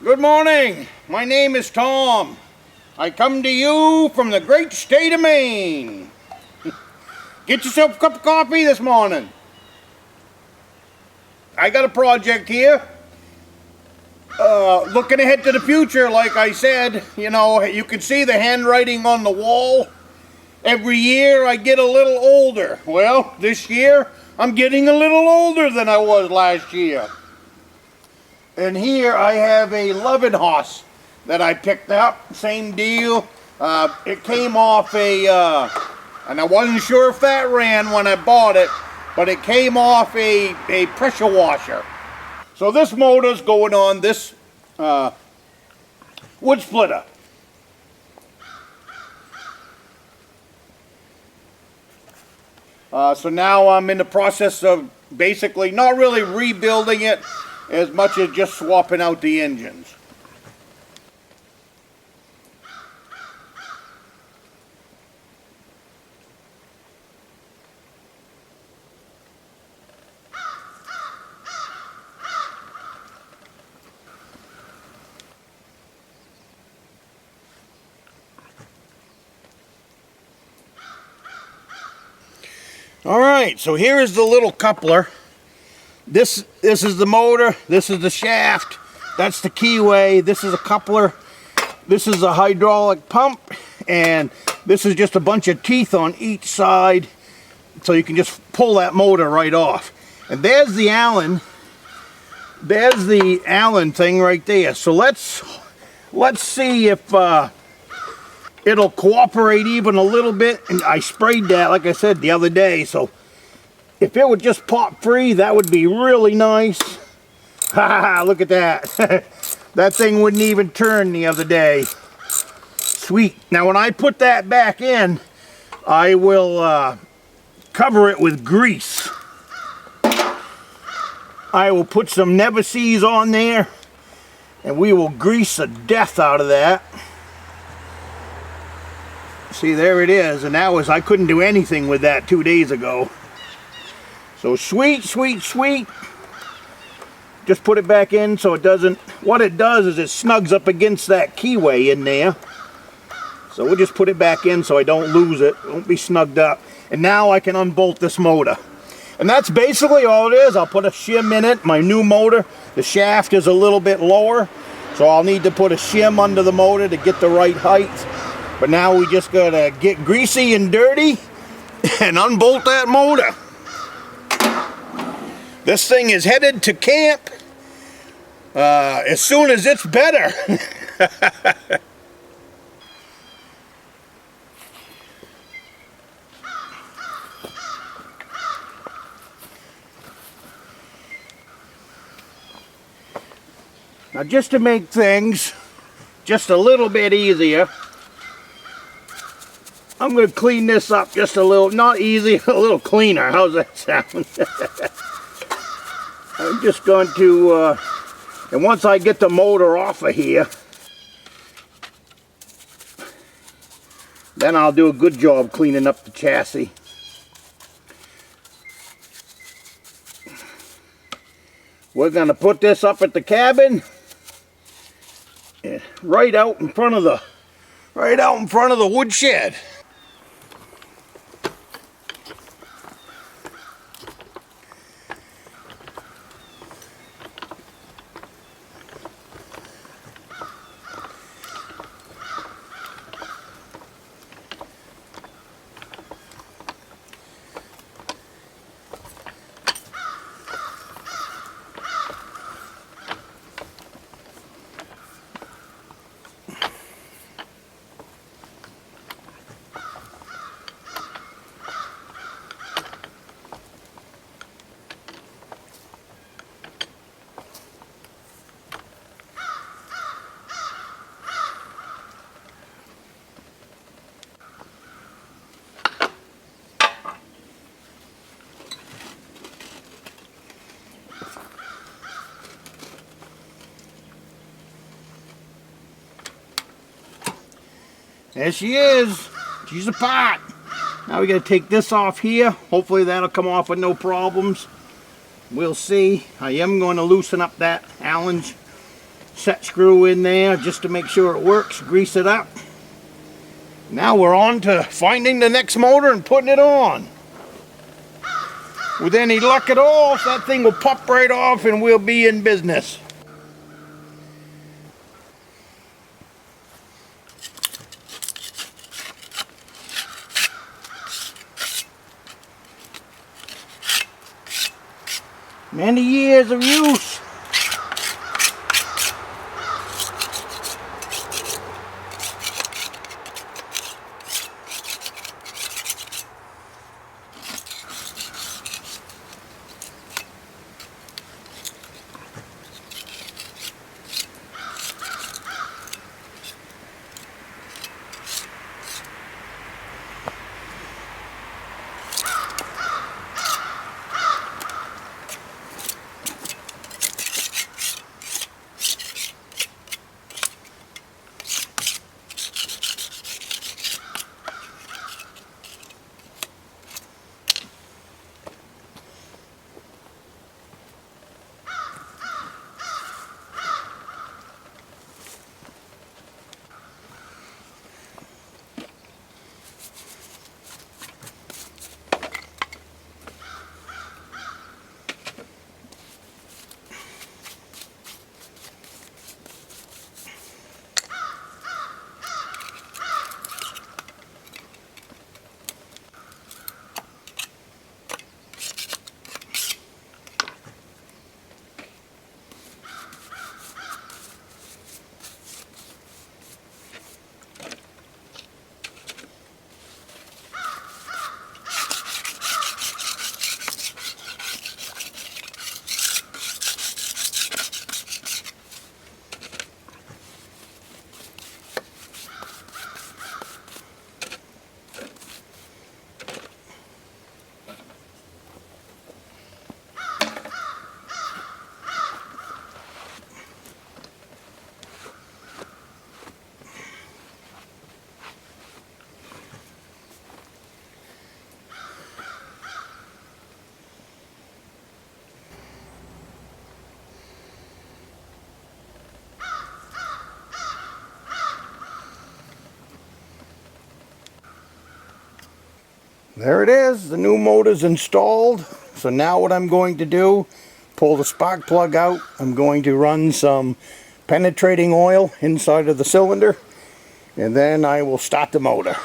Good morning. My name is Tom. I come to you from the great state of Maine. Get yourself a cup of coffee this morning. I got a project here. Looking ahead to the future, like I said, you know, you can see the handwriting on the wall. Every year I get a little older. Well, this year I'm getting a little older than I was last year. And here I have a loving horse that I picked up. Same deal. It came off and I wasn't sure if that ran when I bought it, but it came off a pressure washer. So this motor's going on this Woodsplitter. So now I'm in the process of basically not really rebuilding it as much as just swapping out the engines. Alright, so here is the little coupler. This is the motor, this is the shaft, that's the keyway, this is a coupler, this is a hydraulic pump, and this is just a bunch of teeth on each side, so you can just pull that motor right off. And there's the Allen thing right there. So let's see if it'll cooperate even a little bit. And I sprayed that, like I said, the other day, so if it would just pop free, that would be really nice. Ha, look at that. That thing wouldn't even turn the other day. Sweet. Now when I put that back in, I will cover it with grease. I will put some Never-Seez on there, and we will grease the death out of that. See, there it is, and that was, I couldn't do anything with that 2 days ago. So sweet, sweet, sweet. Just put it back in so it doesn't, what it does is it snugs up against that keyway in there. So we'll just put it back in so I don't lose it. It won't be snugged up. And now I can unbolt this motor. And that's basically all it is. I'll put a shim in it. My new motor, the shaft is a little bit lower, so I'll need to put a shim under the motor to get the right height. But now we just gotta get greasy and dirty and unbolt that motor. This thing is headed to camp as soon as it's better. Now, just to make things just a little bit easier, I'm going to clean this up just a little, not easy, a little cleaner. How's that sound? I'm just going to, and once I get the motor off of here, then I'll do a good job cleaning up the chassis. We're going to put this up at the cabin, right out in front of the woodshed. There she is. She's apart. Now we got to take this off here. Hopefully that'll come off with no problems. We'll see. I am going to loosen up that Allen's set screw in there just to make sure it works, grease it up. Now we're on to finding the next motor and putting it on. With any luck at all, that thing will pop right off and we'll be in business. Many years of use. There it is, the new motor's installed. So now what I'm going to do, pull the spark plug out. I'm going to run some penetrating oil inside of the cylinder, and then I will start the motor.